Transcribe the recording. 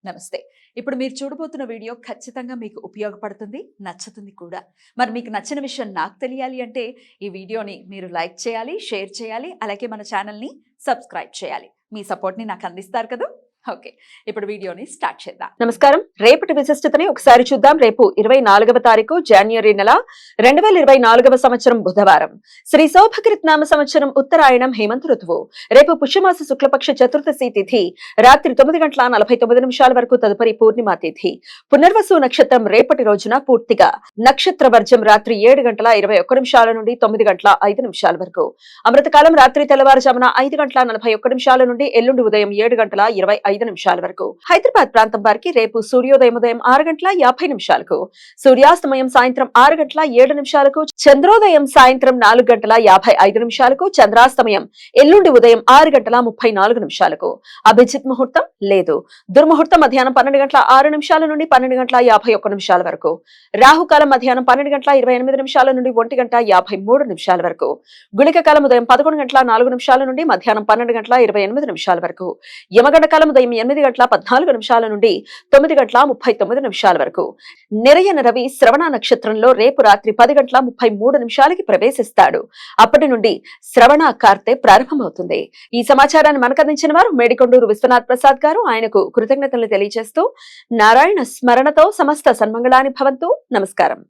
నమస్తే. ఇప్పుడు మీరు చూడబోతున్న వీడియో ఖచ్చితంగా మీకు ఉపయోగపడుతుంది, నచ్చుతుంది కూడా. మరి మీకు నచ్చిన విషయం నాకు తెలియాలి అంటే ఈ వీడియోని మీరు లైక్ చేయాలి, షేర్ చేయాలి, అలాగే మన ఛానల్ని సబ్స్క్రైబ్ చేయాలి. మీ సపోర్ట్ని నాకు అందిస్తారు కదా. ఓకే, ఇప్పుడు వీడియోని స్టార్ట్ చేద్దాం. నమస్కారం. రేపటి విశిష్టతని ఒకసారి చూద్దాం. రేపు 24వ తారీఖు జనవరి నెల 2024వ సంవత్సరం బుధవారం. శ్రీ శోభకృత్ నామ సంవత్సరం ఉత్తరాయణం హేమంత ఋతువు. రేపు పుష్యమాస శుక్లపక్ష చతుర్దశి తిథి రాత్రి 9:49 వరకు, తదుపరి పూర్ణిమా తిథి. పునర్వసు నక్షత్రం రేపటి రోజున పూర్తిగా. నక్షత్ర వర్జం రాత్రి 7:21 నుండి 9:05 వరకు. అమృతకాలం రాత్రి తెల్లవారుజామున 5:41 నుండి ఎల్లుండి ఉదయం 7:25 వరకు. హైదరాబాద్ ప్రాంతం వారికి రేపు సూర్యోదయం ఉదయం 6:50, సూర్యాస్తమయం సాయంత్రం 6:07, చంద్రోదయం సాయంత్రం 4:55, చంద్రాస్తమయం ఎల్లుండి ఉదయం 6:34. అభిజిత్ ముహూర్తం లేదు. దుర్ముహూర్తం మధ్యాహ్నం 12:06 నుండి 12:51 వరకు. రాహుకాలం మధ్యాహ్నం 12:28 నుండి 1:53 వరకు. గుళిక కాలం ఉదయం 11:04 నుండి మధ్యాహ్నం 12:28 వరకు. యమగండ కాలం ఉదయం 8:14 నుండి 9:39 వరకు. నిరయన రవి శ్రవణ నక్షత్రంలో రేపు రాత్రి 10:33 ప్రవేశిస్తాడు. అప్పటి నుండి శ్రవణ కార్తె ప్రారంభమవుతుంది. ఈ సమాచారాన్ని మనకు అందించిన వారు మేడికొండూరు విశ్వనాథ్ ప్రసాద్ గారు. ఆయనకు కృతజ్ఞతలు తెలియజేస్తూ నారాయణ స్మరణతో సమస్త సన్మంగళాని భవంతు. నమస్కారం.